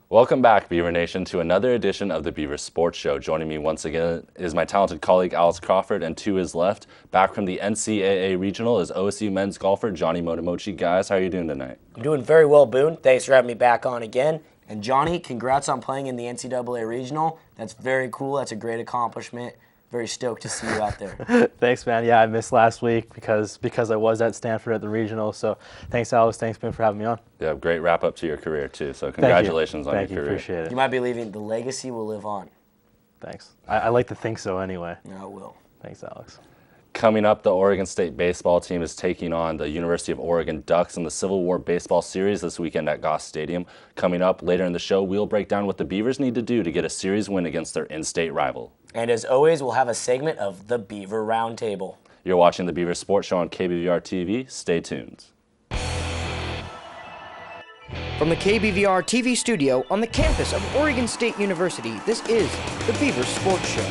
Welcome back, Beaver Nation, to another edition of the Beaver Sports Show. Joining me once again is my talented colleague, Alex Crawford, and to his left, back from the NCAA Regional, is OSU men's golfer Johnny Motomochi. Guys, how are you doing tonight? I'm doing very well, Boon. Thanks for having me back on again. And Johnny, congrats on playing in the NCAA Regional. That's very cool. That's a great accomplishment. Very stoked to see you out there. Thanks, man. Yeah, I missed last week because I was at Stanford at the regional. So thanks, Alex. Thanks, Ben, for having me on. Yeah, great wrap up to your career too. So congratulations on your career. Appreciate it. You might be leaving. The legacy will live on. Thanks. I like to think so anyway. No, it will. Thanks, Alex. Coming up, the Oregon State baseball team is taking on the University of Oregon Ducks in the Civil War Baseball Series this weekend at Goss Stadium. Coming up later in the show, we'll break down what the Beavers need to do to get a series win against their in-state rival. And as always, we'll have a segment of the Beaver Roundtable. You're watching the Beaver Sports Show on KBVR TV. Stay tuned. From the KBVR TV studio on the campus of Oregon State University, this is the Beaver Sports Show.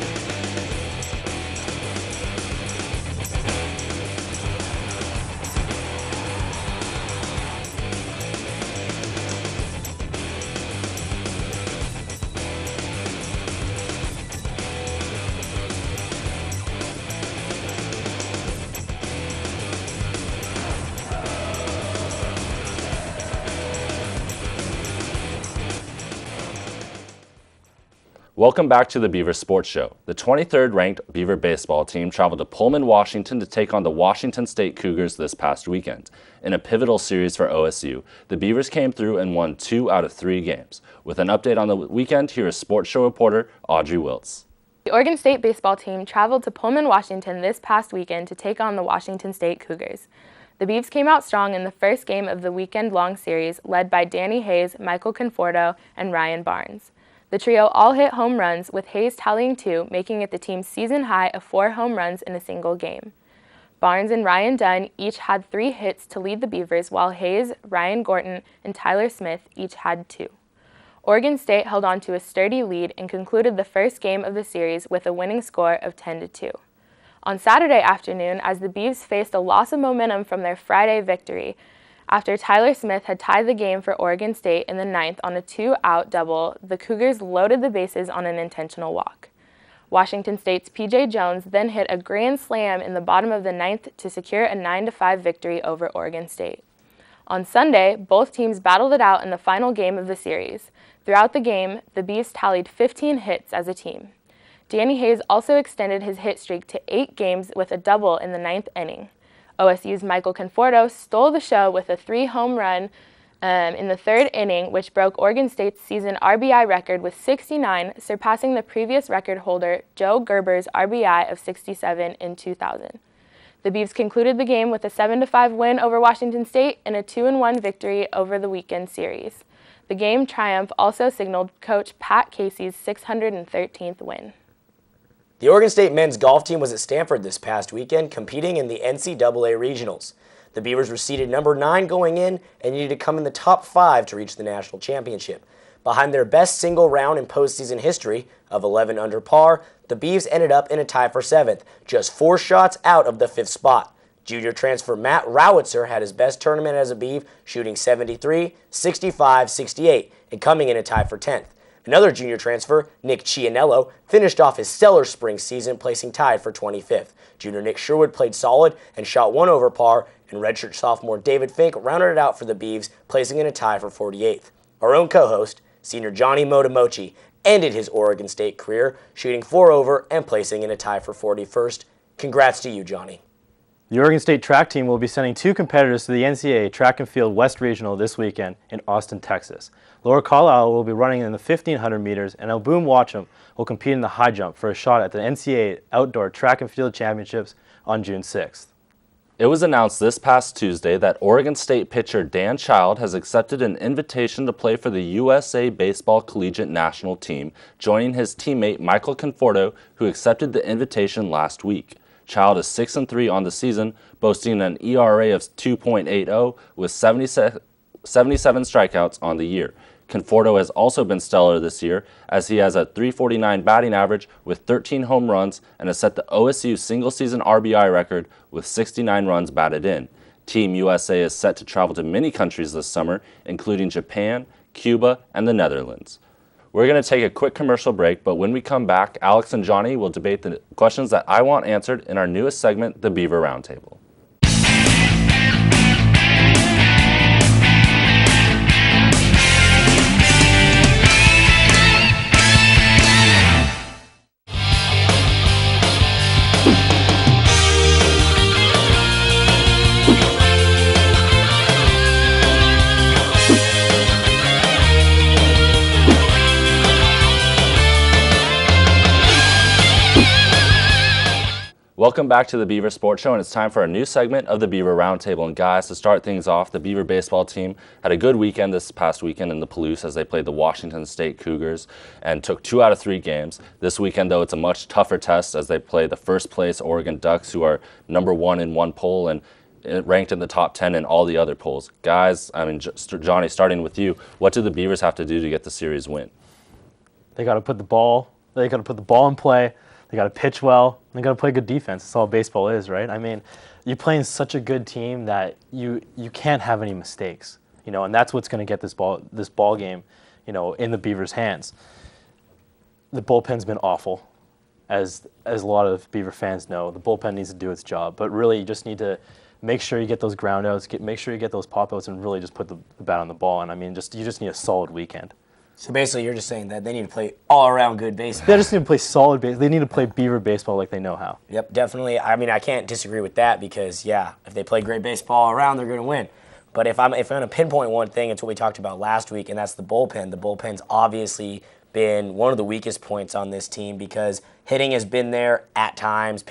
Welcome back to the Beaver Sports Show. The 23rd ranked Beaver baseball team traveled to Pullman, Washington to take on the Washington State Cougars this past weekend. In a pivotal series for OSU, the Beavers came through and won 2 out of 3 games. With an update on the weekend, here is Sports Show reporter Audrey Wiltz. The Oregon State baseball team traveled to Pullman, Washington this past weekend to take on the Washington State Cougars. The Beavs came out strong in the first game of the weekend-long series, led by Danny Hayes, Michael Conforto, and Ryan Barnes. The trio all hit home runs, with Hayes tallying 2, making it the team's season high of 4 home runs in a single game. Barnes and Ryan Dunn each had 3 hits to lead the Beavers, while Hayes, Ryan Gorton, and Tyler Smith each had 2. Oregon State held on to a sturdy lead and concluded the first game of the series with a winning score of 10-2. On Saturday afternoon, as the Beavs faced a loss of momentum from their Friday victory, after Tyler Smith had tied the game for Oregon State in the 9th on a 2-out double, the Cougars loaded the bases on an intentional walk. Washington State's P.J. Jones then hit a grand slam in the bottom of the 9th to secure a 9-5 victory over Oregon State. On Sunday, both teams battled it out in the final game of the series. Throughout the game, the Beavs tallied 15 hits as a team. Danny Hayes also extended his hit streak to 8 games with a double in the 9th inning. OSU's Michael Conforto stole the show with a 3-home run in the 3rd inning, which broke Oregon State's season RBI record with 69, surpassing the previous record holder, Joe Gerber's RBI of 67 in 2000. The Beavs concluded the game with a 7-5 win over Washington State and a 2-1 victory over the weekend series. The game triumph also signaled coach Pat Casey's 613th win. The Oregon State men's golf team was at Stanford this past weekend, competing in the NCAA Regionals. The Beavers were seeded number 9 going in and needed to come in the top 5 to reach the national championship. Behind their best single round in postseason history of 11 under par, the Beavs ended up in a tie for 7th, just 4 shots out of the 5th spot. Junior transfer Matt Rowitzer had his best tournament as a Beav, shooting 73, 65, 68, and coming in a tie for 10th. Another junior transfer, Nick Cianello, finished off his stellar spring season, placing tied for 25th. Junior Nick Sherwood played solid and shot 1 over par, and redshirt sophomore David Fink rounded it out for the Beavs, placing in a tie for 48th. Our own co-host, senior Johnny Motomochi, ended his Oregon State career, shooting 4 over and placing in a tie for 41st. Congrats to you, Johnny. The Oregon State track team will be sending 2 competitors to the NCAA Track and Field West Regional this weekend in Austin, Texas. Laura Carlisle will be running in the 1,500 meters, and Boon will compete in the high jump for a shot at the NCAA Outdoor Track and Field Championships on June 6th. It was announced this past Tuesday that Oregon State pitcher Dan Child has accepted an invitation to play for the USA Baseball Collegiate National Team, joining his teammate Michael Conforto, who accepted the invitation last week. Child is 6-3 on the season, boasting an ERA of 2.80 with 77 strikeouts on the year. Conforto has also been stellar this year, as he has a .349 batting average with 13 home runs and has set the OSU single-season RBI record with 69 runs batted in. Team USA is set to travel to many countries this summer, including Japan, Cuba, and the Netherlands. We're going to take a quick commercial break, but when we come back, Alex and Johnny will debate the questions that I want answered in our newest segment, the Beaver Roundtable. Welcome back to the Beaver Sports Show, and it's time for a new segment of the Beaver Roundtable. And guys, to start things off, the Beaver baseball team had a good weekend this past weekend in the Palouse as they played the Washington State Cougars and took 2 out of 3 games. This weekend, though, it's a much tougher test as they play the first-place Oregon Ducks, who are #1 in one poll and ranked in the top 10 in all the other polls. Guys, I mean, Johnny, starting with you, what do the Beavers have to do to get the series win? They got to put the ball in play. They got to pitch well. And they got to play good defense. That's all baseball is, right? I mean, you're playing such a good team that you can't have any mistakes, and that's what's going to get this ball game, in the Beavers' hands. The bullpen's been awful, as a lot of Beaver fans know. The bullpen needs to do its job, but really you just need to make sure you get those ground outs, make sure you get those pop outs, and really just put the bat on the ball. And I mean, you just need a solid weekend. So basically, you're just saying that they need to play all-around good baseball. They just need to play solid baseball. They need to play Beaver baseball like they know how. Yep, definitely. I mean, I can't disagree with that because, yeah, if they play great baseball all around, they're going to win. But if I'm going to pinpoint one thing, it's what we talked about last week, and that's the bullpen. The bullpen's obviously been one of the weakest points on this team because hitting has been there at times,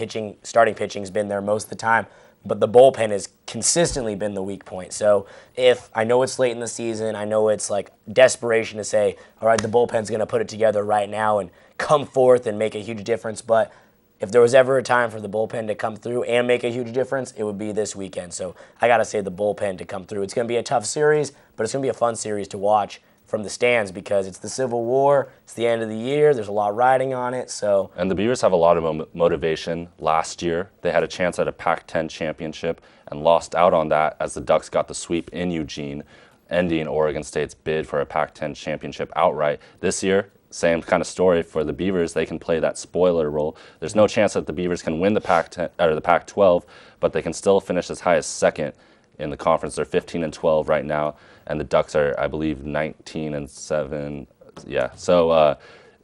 starting pitching's been there most of the time. But the bullpen has consistently been the weak point. So if I know it's late in the season, I know it's like desperation to say, all right, the bullpen's going to put it together right now and come forth and make a huge difference. But if there was ever a time for the bullpen to come through and make a huge difference, it would be this weekend. So I got to say the bullpen to come through. It's going to be a tough series, but it's going to be a fun series to watch from the stands because it's the Civil War, it's the end of the year, there's a lot riding on it. And the Beavers have a lot of motivation. Last year, they had a chance at a Pac-10 championship and lost out on that as the Ducks got the sweep in Eugene, ending Oregon State's bid for a Pac-10 championship outright. This year, same kind of story for the Beavers. They can play that spoiler role. There's no chance that the Beavers can win the Pac-10 or the Pac-12, but they can still finish as high as second in the conference. They're 15-12 right now, and the Ducks are, I believe, 19-7. Yeah. So,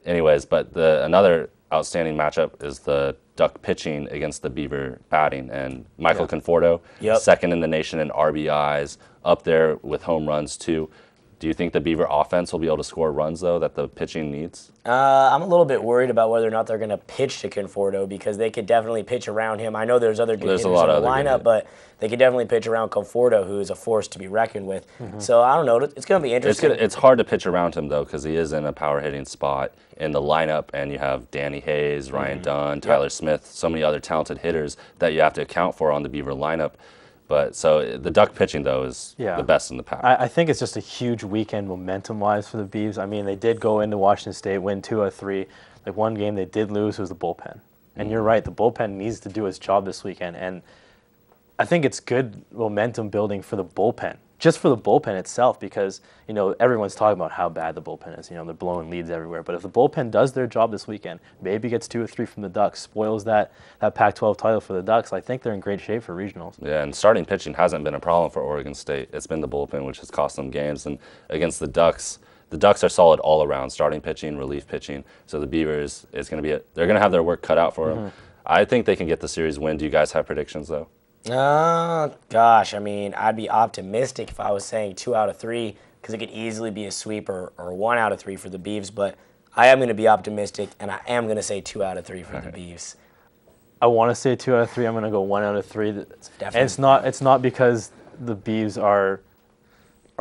anyways, but another outstanding matchup is the Duck pitching against the Beaver batting, and Michael Conforto, second in the nation in RBIs, up there with home runs too. Do you think the Beaver offense will be able to score runs, though, that the pitching needs? I'm a little bit worried about whether or not they're going to pitch to Conforto because they could definitely pitch around him. I know there's other good hitters in the lineup, but they could definitely pitch around Conforto, who is a force to be reckoned with. So I don't know. It's going to be interesting. It's hard to pitch around him, though, because he is in a power-hitting spot in the lineup, and you have Danny Hayes, Ryan Dunn, Tyler Smith, so many other talented hitters that you have to account for on the Beaver lineup. But so the Duck pitching, though, is the best in the pack. I think it's just a huge weekend momentum-wise for the Beavs. I mean, they did go into Washington State, win 2 out of 3. Like one game they did lose was the bullpen. And you're right, the bullpen needs to do its job this weekend. And I think it's good momentum building for the bullpen, just for the bullpen itself, because, everyone's talking about how bad the bullpen is. They're blowing leads everywhere. But if the bullpen does their job this weekend, maybe gets 2 or 3 from the Ducks, spoils that Pac-12 title for the Ducks, I think they're in great shape for regionals. Yeah, and starting pitching hasn't been a problem for Oregon State. It's been the bullpen, which has cost them games. And against the Ducks are solid all around, starting pitching, relief pitching. So the Beavers, they're going to have their work cut out for them. I think they can get the series win. Do you guys have predictions, though? Gosh, I mean, I'd be optimistic if I was saying 2 out of 3 because it could easily be a sweep or 1 out of 3 for the Beavs, but I am going to be optimistic, and I am going to say 2 out of 3 for the Beavs. I want to say 2 out of 3. I'm going to go 1 out of 3. And it's not because the Beavs are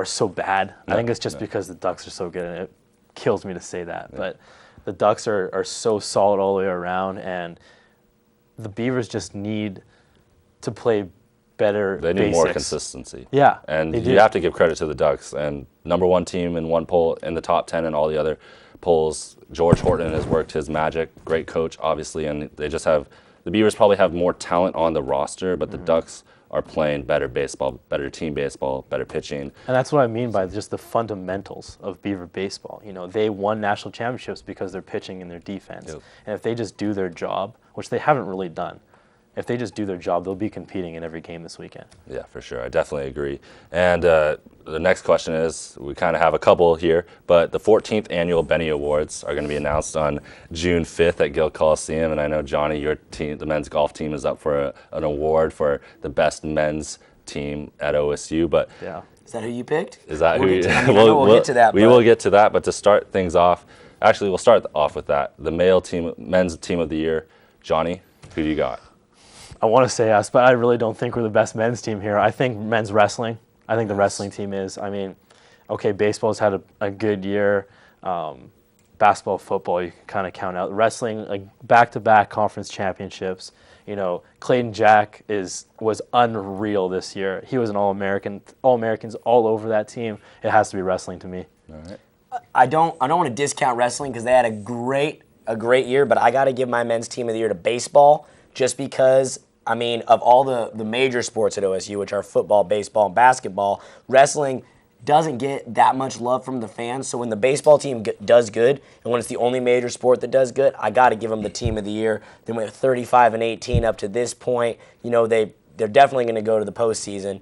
so bad. I think it's just because the Ducks are so good, and it kills me to say that. But the Ducks are so solid all the way around, and the Beavers just need to play better. They need basics. more consistency. Yeah. And you have to give credit to the Ducks. And #1 team in one poll in the top 10 in all the other polls. George Horton has worked his magic. Great coach, obviously. And the Beavers probably have more talent on the roster, but the Ducks are playing better baseball, better team baseball, better pitching. And that's what I mean by just the fundamentals of Beaver baseball. You know, they won national championships because they're pitching and their defense. Yep. And if they just do their job, which they haven't really done, if they just do their job, they'll be competing in every game this weekend. Yeah, for sure. I definitely agree. And the next question is, we kind of have a couple here, but the 14th annual Benny Awards are going to be announced on June 5th at Gill Coliseum. And I know, Johnny, your team, the men's golf team, is up for an award for the best men's team at OSU. But yeah. Is that who you picked? Is that we'll who? I know we'll get to that. We will get to that. But to start things off, actually, we'll start off with that. The men's team of the year. Johnny, who do you got? I want to say us, but I really don't think we're the best men's team here. I think men's wrestling. I think the wrestling team is. I mean, okay, baseball's had a good year. Basketball, football, you can kind of count out. Wrestling, like back-to-back conference championships. You know, Clayton Jack was unreal this year. He was an All-American. All-Americans all over that team. It has to be wrestling to me. All right. I don't want to discount wrestling because they had a great year, but I got to give my men's team of the year to baseball just because. I mean, of all the major sports at OSU, which are football, baseball, and basketball, wrestling doesn't get that much love from the fans. So when the baseball team does good, and when it's the only major sport that does good, I got to give them the team of the year. They went 35-18 up to this point. You know, they're definitely going to go to the postseason.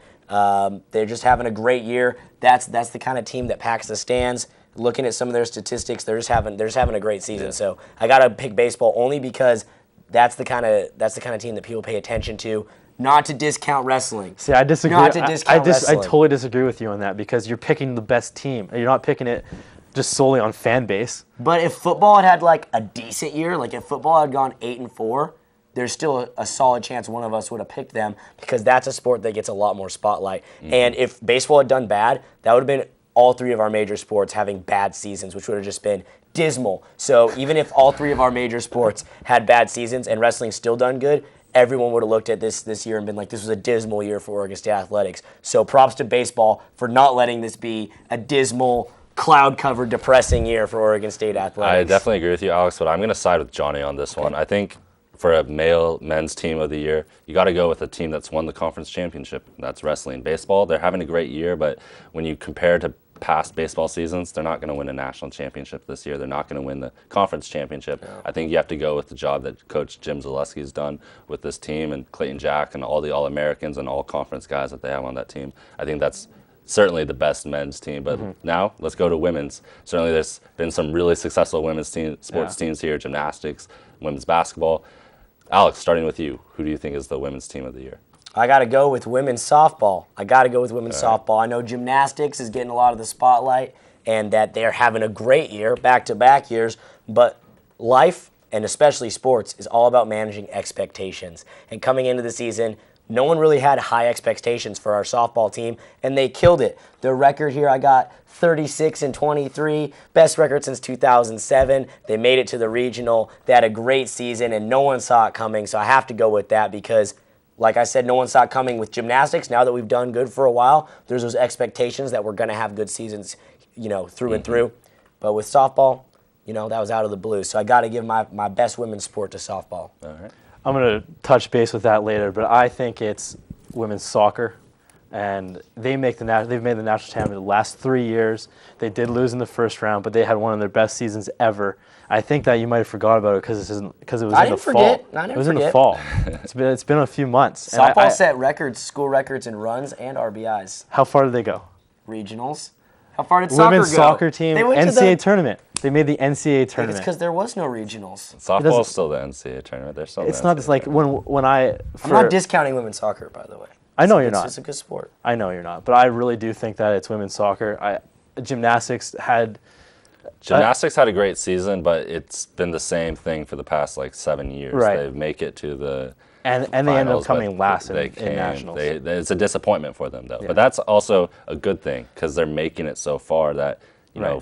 They're just having a great year. That's the kind of team that packs the stands. Looking at some of their statistics, they're just having a great season. Yeah. So I got to pick baseball only because that's the kind of team that people pay attention to. Not to discount wrestling. See, I disagree. Not to discount wrestling. I totally disagree with you on that because you're picking the best team. You're not picking it just solely on fan base. But if football had like a decent year, like if football had gone 8-4, there's still a solid chance one of us would have picked them because that's a sport that gets a lot more spotlight. Mm-hmm. And if baseball had done bad, that would have been all three of our major sports having bad seasons, which would have just been dismal. So even if all three of our major sports had bad seasons and wrestling still done good, everyone would have looked at this year and been like, this was a dismal year for Oregon State athletics. So props to baseball for not letting this be a dismal, cloud-covered, depressing year for Oregon State athletics. I definitely agree with you, Alex, but I'm going to side with Johnny on this one. I think for a men's team of the year, you got to go with a team that's won the conference championship. That's wrestling. Baseball, they're having a great year, but when you compare to past baseball seasons, they're not going to win a national championship this year. They're not going to win the conference championship. Yeah. I think you have to go with the job that Coach Jim Zaleski has done with this team and Clayton Jack and all the All-Americans and all-conference guys that they have on that team. I think that's certainly the best men's team. But now let's go to women's. Certainly there's been some really successful women's sports teams here, gymnastics, women's basketball. Alex, starting with you, who do you think is the women's team of the year? I got to go with women's softball. Softball. I know gymnastics is getting a lot of the spotlight and that they're having a great year, back-to-back years, but life, and especially sports, is all about managing expectations. And coming into the season, no one really had high expectations for our softball team, and they killed it. Their record here, I got 36-23, best record since 2007. They made it to the regional. They had a great season, and no one saw it coming, so I have to go with that because like I said, no one saw it coming with gymnastics. Now that we've done good for a while, there's those expectations that we're going to have good seasons, through and through. But with softball, that was out of the blue. So I got to give my best women's sport to softball. All right. I'm going to touch base with that later, but I think it's women's soccer. And they've made the national championship the last 3 years. They did lose in the first round, but they had one of their best seasons ever. I think that you might have forgot about it because it was in the fall. It was in the fall. It's been a few months. Softball set records, school records in runs and RBIs. How far did they go? Regionals. How far did soccer go? Women's soccer team, NCAA tournament. They made the NCAA tournament. It's because there was no regionals. Softball is still the NCAA tournament. They're still. It's not just like when I'm not discounting women's soccer, by the way. I know you're not. It's a good sport. I know you're not, but I really do think that it's women's soccer. Gymnastics had a great season, but it's been the same thing for the past 7 years. Right. They make it to the and finals, they end up coming last in nationals. It's a disappointment for them though, yeah. but that's also a good thing because they're making it so far that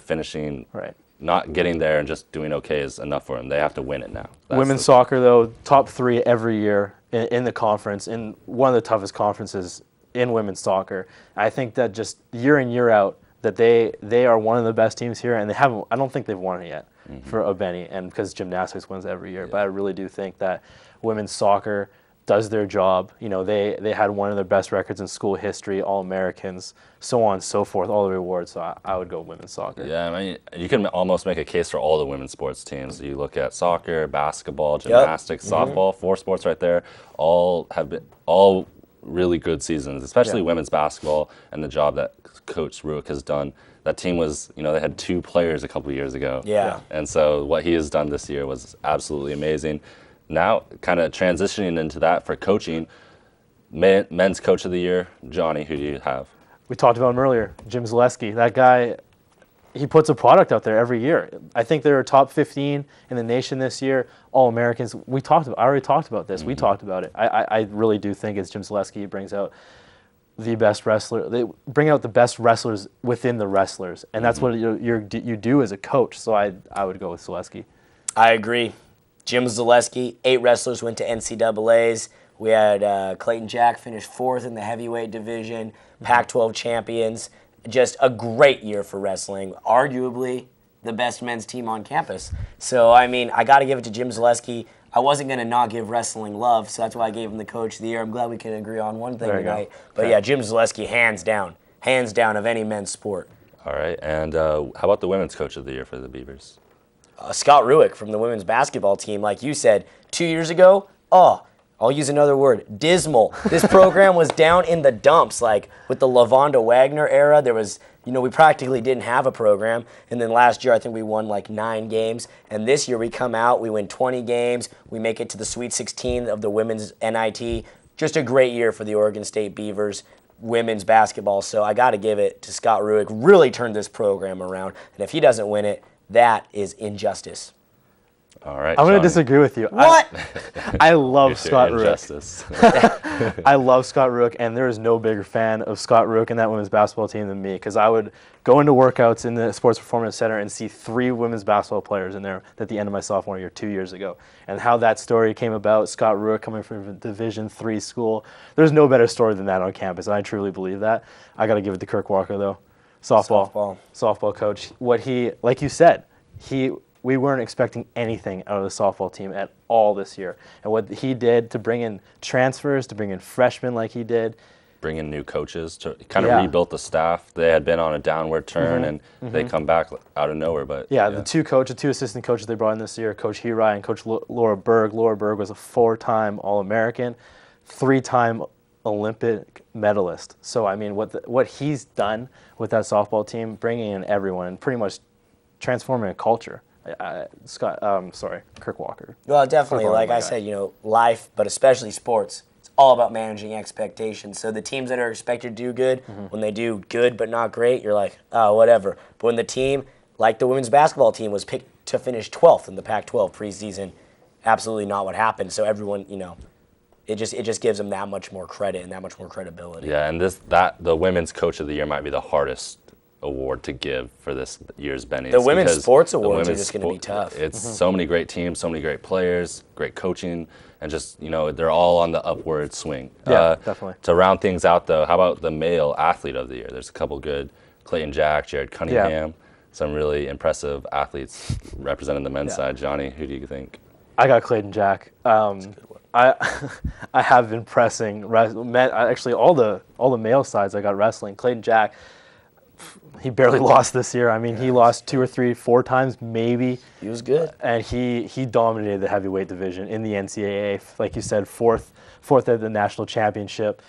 finishing. Right. Not getting there and just doing okay is enough for them. They have to win it now. Women's soccer, though, top 3 every year in the conference, in one of the toughest conferences in women's soccer. I think that just year in, year out, that they are one of the best teams here, and I don't think they've won it yet for a Benny, and because gymnastics wins every year. Yeah. But I really do think that women's soccer, does their job. You know, they had one of their best records in school history, All-Americans, so on and so forth, all the rewards. So I would go women's soccer. Yeah, I mean, you can almost make a case for all the women's sports teams. You look at soccer, basketball, gymnastics, softball, 4 sports right there, all really good seasons, especially women's basketball and the job that Coach Ruick has done. That team was, you know, they had 2 players a couple years ago. Yeah. And so what he has done this year was absolutely amazing. Now, kind of transitioning into that for coaching, men's coach of the year, Johnny, who do you have? We talked about him earlier, Jim Zaleski. That guy, he puts a product out there every year. I think they're top 15 in the nation this year, All-Americans. I already talked about this. We talked about it. I really do think it's Jim Zaleski. He brings out the best wrestler. They bring out the best wrestlers within the wrestlers, and that's what you do as a coach. So I would go with Zaleski. I agree. Jim Zaleski, 8 wrestlers went to NCAAs. We had Clayton Jack finish 4th in the heavyweight division, Pac-12 champions. Just a great year for wrestling. Arguably the best men's team on campus. So, I mean, I got to give it to Jim Zaleski. I wasn't going to not give wrestling love, so that's why I gave him the coach of the year. I'm glad we can agree on one thing tonight. But yeah, Jim Zaleski, hands down of any men's sport. All right, and how about the women's coach of the year for the Beavers? Scott Ruick from the women's basketball team, like you said, 2 years ago, I'll use another word, dismal. This program was down in the dumps, like with the LaVonda Wagner era. There was, we practically didn't have a program. And then last year, I think we won like 9 games. And this year we come out, we win 20 games. We make it to the Sweet 16 of the women's NIT. Just a great year for the Oregon State Beavers women's basketball. So I got to give it to Scott Ruick. Really turned this program around. And if he doesn't win it, that is injustice. All right, I'm going to disagree with you. What? I love Scott Ruick. I love Scott Ruick, and there is no bigger fan of Scott Ruick and that women's basketball team than me, because I would go into workouts in the Sports Performance Center and see 3 women's basketball players in there at the end of my sophomore year 2 years ago. And how that story came about, Scott Ruick coming from a Division III school, there's no better story than that on campus, and I truly believe that. I got to give it to Kirk Walker, though. Softball coach. What he, like you said, we weren't expecting anything out of the softball team at all this year. And what he did to bring in transfers, to bring in freshmen like he did. Bring in new coaches to kind of rebuild the staff. They had been on a downward turn, and they come back out of nowhere. But the 2 assistant coaches they brought in this year, Coach Hirai and Coach Laura Berg. Laura Berg was a 4-time All-American, 3-time Olympic medalist. So, I mean, what he's done with that softball team, bringing in everyone and pretty much transforming a culture. Kirk Walker. Well, definitely. Like I said, life, but especially sports, it's all about managing expectations. So the teams that are expected to do good, when they do good but not great, you're like, oh, whatever. But when the team, like the women's basketball team, was picked to finish 12th in the Pac-12 preseason, absolutely not what happened. So everyone, it just gives them that much more credit and that much more credibility. Yeah, and the women's coach of the year might be the hardest award to give for this year's Bennies. The women's sports awards are just going to be tough. It's so many great teams, so many great players, great coaching, and just, they're all on the upward swing. Yeah, definitely. To round things out, though, how about the male athlete of the year? There's a couple good, Clayton Jack, Jared Cunningham, some really impressive athletes representing the men's side. Johnny, who do you think? I got Clayton Jack. I have been pressing, actually all the male sides I got wrestling. Clayton Jack, he barely lost this year. I mean, he lost 2 or 3, 4 times maybe. He was good. And he dominated the heavyweight division in the NCAA. Like you said, fourth at the national championship.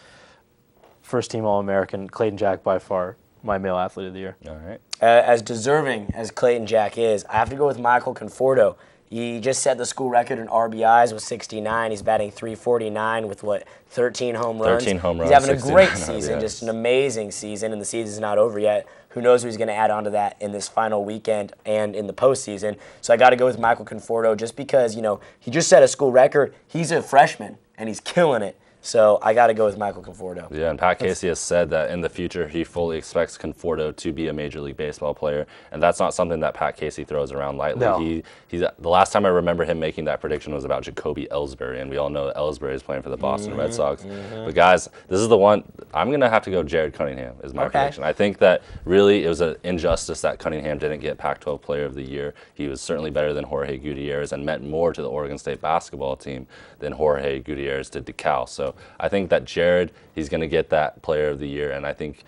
First team All-American. Clayton Jack, by far, my male athlete of the year. All right. As deserving as Clayton Jack is, I have to go with Michael Conforto. He just set the school record in RBIs with 69. He's batting .349 with, 13 home runs? 13 home runs. He's having a great season, RBIs. just an amazing season, and the season's not over yet. Who knows who he's going to add on to that in this final weekend and in the postseason. So I got to go with Michael Conforto just because, he just set a school record. He's a freshman, and he's killing it. So I got to go with Michael Conforto. Yeah, and Pat Casey has said that in the future he fully expects Conforto to be a Major League Baseball player, and that's not something that Pat Casey throws around lightly. No. He's the last time I remember him making that prediction was about Jacoby Ellsbury, and we all know that Ellsbury is playing for the Boston Red Sox. But guys, this is the one I'm gonna have to go. Jared Cunningham is my prediction. I think that really it was an injustice that Cunningham didn't get Pac-12 Player of the Year. He was certainly better than Jorge Gutierrez and meant more to the Oregon State basketball team than Jorge Gutierrez did to Cal. So I think that Jared, he's going to get that Player of the Year, and I think,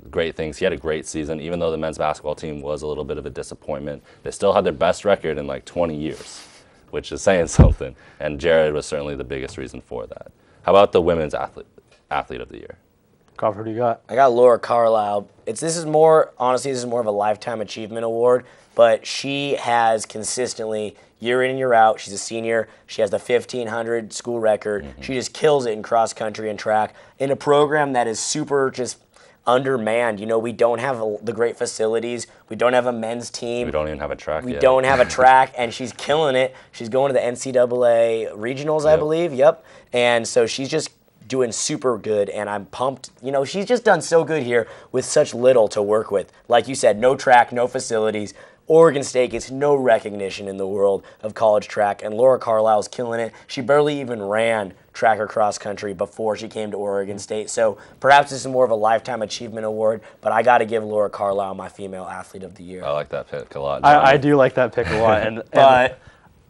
great things. He had a great season, even though the men's basketball team was a little bit of a disappointment. They still had their best record in like 20 years, which is saying something, and Jared was certainly the biggest reason for that. How about the women's athlete of the year? Crawford, you got? I got Laura Carlisle. This is more of a lifetime achievement award, but she has consistently, year in and year out, she's a senior, she has the 1,500 school record. She just kills it in cross country and track in a program that is super just undermanned. We don't have the great facilities. We don't have a men's team. We don't even have a track yet. We don't have a track, and she's killing it. She's going to the NCAA regionals, I believe. Yep. And so she's just doing super good, and I'm pumped. She's just done so good here with such little to work with. Like you said, no track, no facilities. Oregon State gets no recognition in the world of college track, and Laura Carlisle's killing it. She barely even ran track or cross country before she came to Oregon State. So perhaps this is more of a lifetime achievement award, but I got to give Laura Carlisle my female athlete of the year. I like that pick a lot. I do like that pick a lot, and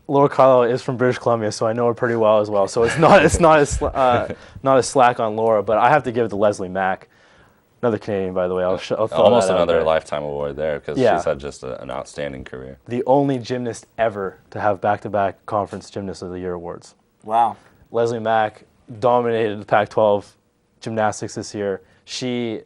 Laura Carlisle is from British Columbia, so I know her pretty well as well. So it's not as slack on Laura, but I have to give it to Leslie Mack, another Canadian, by the way. I'll throw almost that out another there. lifetime award there because she's had just an outstanding career. The only gymnast ever to have back-to-back Conference Gymnast of the Year awards. Wow. Leslie Mack dominated the Pac-12 gymnastics this year. She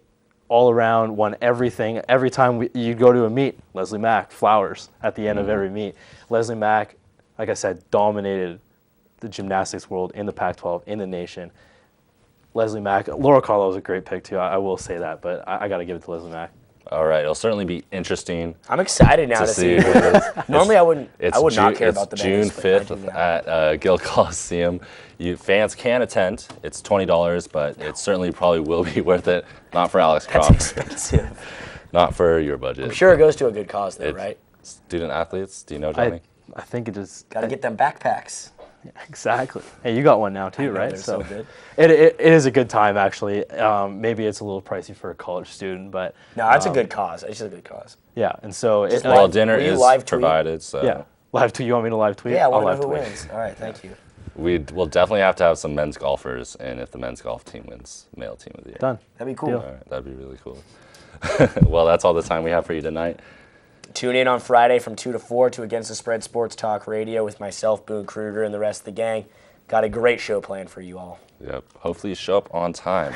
all around won everything. Every time you go to a meet, Leslie Mack, flowers at the end of every meet. Leslie Mack, like I said, dominated the gymnastics world in the Pac-12, in the nation. Leslie Mack, Laura Carlisle was a great pick too, I will say that, but I got to give it to Leslie Mack. All right, it'll certainly be interesting. I'm excited now to see. Normally I would not care about the June 5th at Gill Coliseum. Fans can attend. It's $20, but it certainly probably will be worth it. Not for Alex Crawford. That's expensive. Not for your budget. I'm sure it goes to a good cause though, right? Student athletes, do you know, Johnny? I think it just... Got to get them backpacks. Yeah, exactly. Hey, you got one now too, right? They're so good. It is a good time, actually. Maybe it's a little pricey for a college student, but... No, it's a good cause. It's just a good cause. Yeah, and so... Dinner is provided, so... Yeah. Live tweet. You want me to live tweet? Yeah, I want to live know who tweet. wins. All right, thank you. We'll definitely have to have some men's golfers, and if the men's golf team wins, male team of the year. Done. That'd be cool. Deal. All right, that'd be really cool. Well, that's all the time we have for you tonight. Tune in on Friday from 2 to 4 to Against the Spread Sports Talk Radio with myself, Boon, Kruger, and the rest of the gang. Got a great show planned for you all. Yep. Hopefully you show up on time.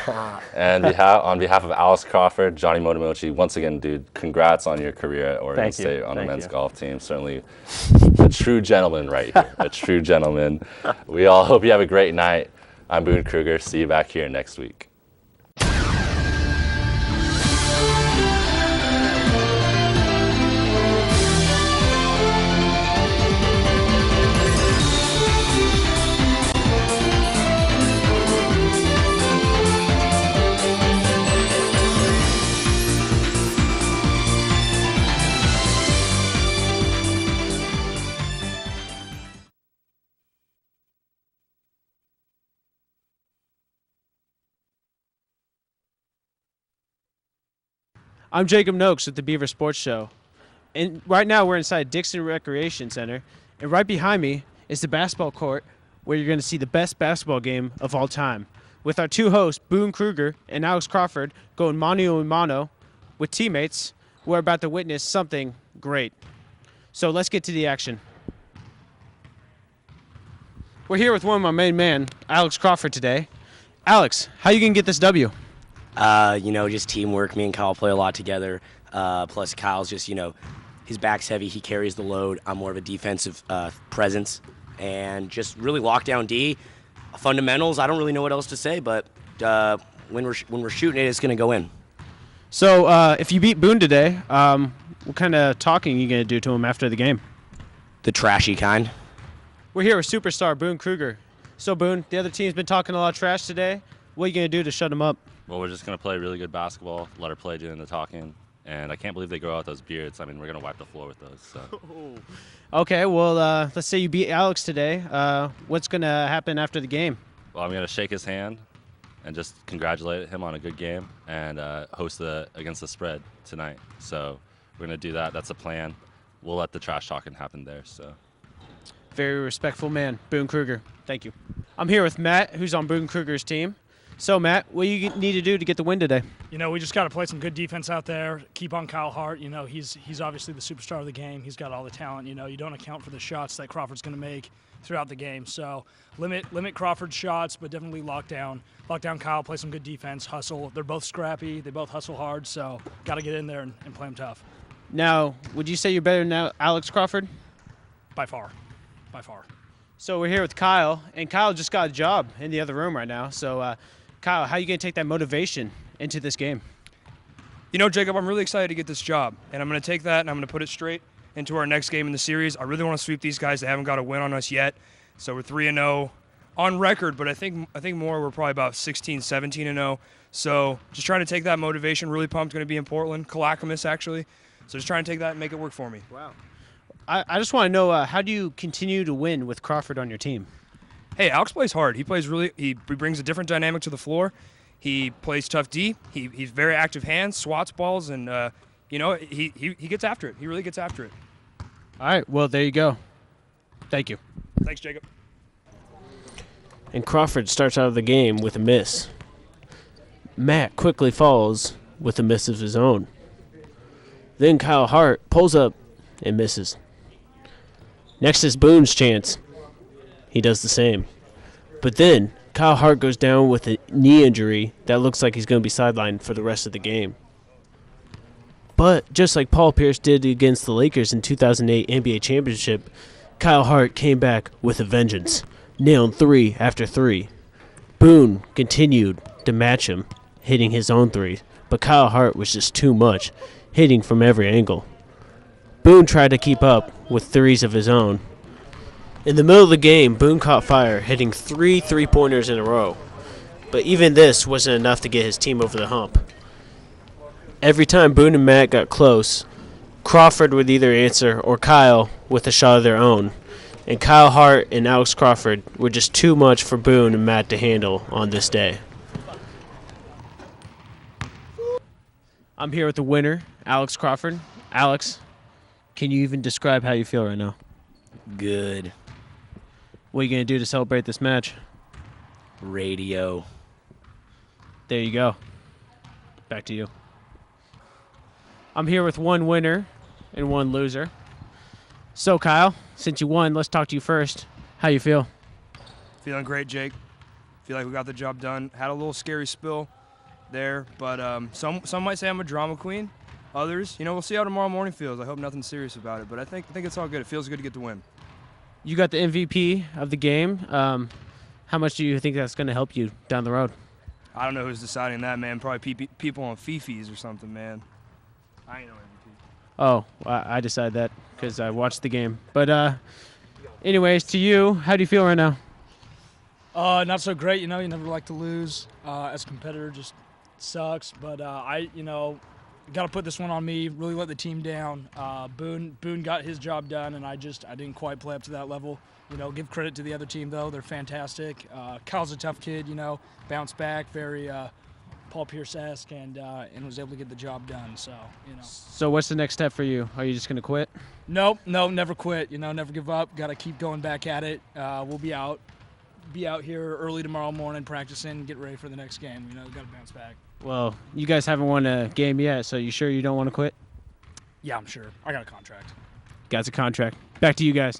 And on behalf of Alex Crawford, Johnny Motomochi, once again, dude, congrats on your career at Oregon State on the men's golf team. Certainly a true gentleman right here. A true gentleman. We all hope you have a great night. I'm Boon Kruger. See you back here next week. I'm Jacob Noakes with the Beaver Sports Show. And right now we're inside Dixon Recreation Center. And right behind me is the basketball court where you're going to see the best basketball game of all time. With our two hosts, Boon Kruger and Alex Crawford, going mano a mano with teammates who are about to witness something great. So let's get to the action. We're here with one of my main men, Alex Crawford, today. Alex, how you going to get this W? Just teamwork. Me and Kyle play a lot together. Plus Kyle's just, his back's heavy. He carries the load. I'm more of a defensive presence. And just really lock down D. Fundamentals, I don't really know what else to say, but when we're shooting it, it's going to go in. So if you beat Boon today, what kind of talking are you going to do to him after the game? The trashy kind. We're here with superstar Boon Kruger. So, Boon, the other team's been talking a lot of trash today. What are you going to do to shut them up? Well, we're just going to play really good basketball, let her play doing the talking. And I can't believe they grow out those beards. I mean, we're going to wipe the floor with those. So. Okay, well, let's say you beat Alex today. What's going to happen after the game? Well, I'm going to shake his hand and just congratulate him on a good game and host against the spread tonight. So we're going to do that. That's a plan. We'll let the trash talking happen there. So. Very respectful man, Boon Kruger. Thank you. I'm here with Matt, who's on Boon Kruger's team. So, Matt, what do you need to do to get the win today? We just got to play some good defense out there, keep on Kyle Hart. He's obviously the superstar of the game. He's got all the talent. You don't account for the shots that Crawford's going to make throughout the game. So limit Crawford's shots, but definitely lock down Kyle, play some good defense, hustle. They're both scrappy. They both hustle hard, so got to get in there and play them tough. Now, would you say you're better than Alex Crawford? By far. So we're here with Kyle, and Kyle just got a job in the other room right now. So, Kyle, how are you going to take that motivation into this game? Jacob, I'm really excited to get this job, and I'm going to take that and I'm going to put it straight into our next game in the series. I really want to sweep these guys. They haven't got a win on us yet, so we're 3-0 on record, but I think more we're probably about 16, 17-0. So just trying to take that motivation. Really pumped. Going to be in Portland, Clackamas actually. So just trying to take that and make it work for me. Wow. I just want to know how do you continue to win with Crawford on your team? Hey, Alex plays hard. He brings a different dynamic to the floor. He plays tough D. He's very active hands, swats balls, and he gets after it. He really gets after it. All right, well, there you go. Thank you. Thanks, Jacob. And Crawford starts out of the game with a miss. Matt quickly follows with a miss of his own. Then Kyle Hart pulls up and misses. Next is Boon's chance. He does the same. But then Kyle Hart goes down with a knee injury that looks like he's going to be sidelined for the rest of the game. But just like Paul Pierce did against the Lakers in 2008 NBA Championship, Kyle Hart came back with a vengeance, nailed 3 after 3. Boon continued to match him, hitting his own 3, but Kyle Hart was just too much, hitting from every angle. Boon tried to keep up with 3s of his own. In the middle of the game, Boon caught fire, hitting 3 3-pointers in a row. But even this wasn't enough to get his team over the hump. Every time Boon and Matt got close, Crawford would either answer or Kyle with a shot of their own. And Kyle Hart and Alex Crawford were just too much for Boon and Matt to handle on this day. I'm here with the winner, Alex Crawford. Alex, can you even describe how you feel right now? Good. What are you going to do to celebrate this match? Radio. There you go. Back to you. I'm here with one winner and one loser. So, Kyle, since you won, let's talk to you first. How you feel? Feeling great, Jake. Feel like we got the job done. Had a little scary spill there, but some might say I'm a drama queen. Others, we'll see how tomorrow morning feels. I hope nothing's serious about it, but I think it's all good. It feels good to get the win. You got the MVP of the game. How much do you think that's going to help you down the road? I don't know who's deciding that, man. Probably people on Fifi's or something, man. I ain't no MVP. Oh, I decided that because I watched the game. But anyways, to you, how do you feel right now? Not so great. You never like to lose. As a competitor, just sucks. But got to put this one on me. Really let the team down. Boon got his job done, and I didn't quite play up to that level. Give credit to the other team though; they're fantastic. Kyle's a tough kid. Bounced back, very Paul Pierce-esque, and was able to get the job done. So So what's the next step for you? Are you just gonna quit? No, never quit. Never give up. Got to keep going back at it. We'll be out here early tomorrow morning practicing, get ready for the next game. Got to bounce back. Well, you guys haven't won a game yet, so you sure you don't want to quit? Yeah, I'm sure. I got a contract. Got a contract. Back to you guys.